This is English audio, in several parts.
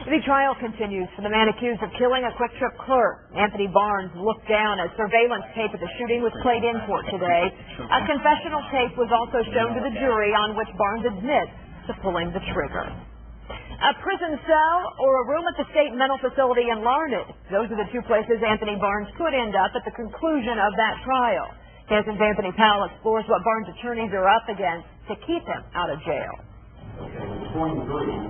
The trial continues for the man accused of killing a Quick Trip clerk. Anthony Barnes looked down as surveillance tape of the shooting was played in court today. A confessional tape was also shown to the jury on which Barnes admits to pulling the trigger. A prison cell or a room at the state mental facility in Larned. Those are the two places Anthony Barnes could end up at the conclusion of that trial. KSNW's Anthony Powell explores what Barnes' attorneys are up against to keep him out of jail.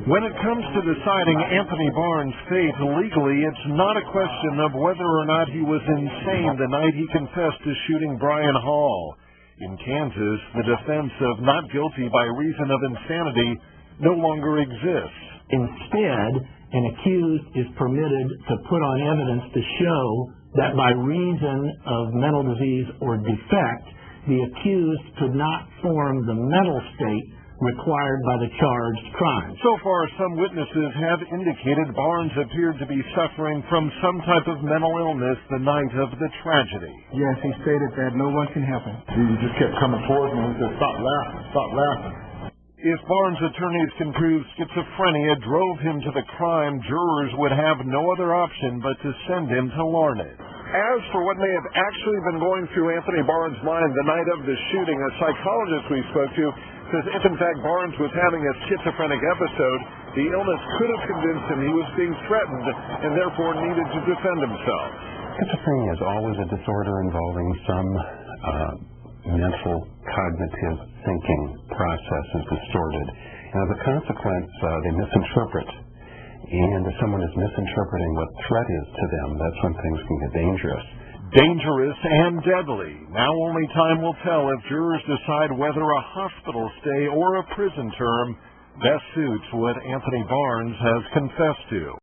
When it comes to deciding Anthony Barnes' fate legally, it's not a question of whether or not he was insane the night he confessed to shooting Brian Hall. In Kansas, the defense of not guilty by reason of insanity no longer exists. Instead, an accused is permitted to put on evidence to show that by reason of mental disease or defect, the accused could not form the mental state required by the charged crime. So far, some witnesses have indicated Barnes appeared to be suffering from some type of mental illness the night of the tragedy. Yes, he stated that no one can help him. He just kept coming towards me and said, "Stop laughing, stop laughing." If Barnes' attorneys can prove schizophrenia drove him to the crime, jurors would have no other option but to send him to Larned. As for what may have actually been going through Anthony Barnes' mind the night of the shooting, a psychologist we spoke to says if in fact Barnes was having a schizophrenic episode, the illness could have convinced him he was being threatened and therefore needed to defend himself. Schizophrenia is always a disorder involving some mental cognitive thinking process is distorted. And as a consequence, they misinterpret. And if someone is misinterpreting what threat is to them, that's when things can get dangerous. Dangerous and deadly. Now only time will tell if jurors decide whether a hospital stay or a prison term best suits what Anthony Barnes has confessed to.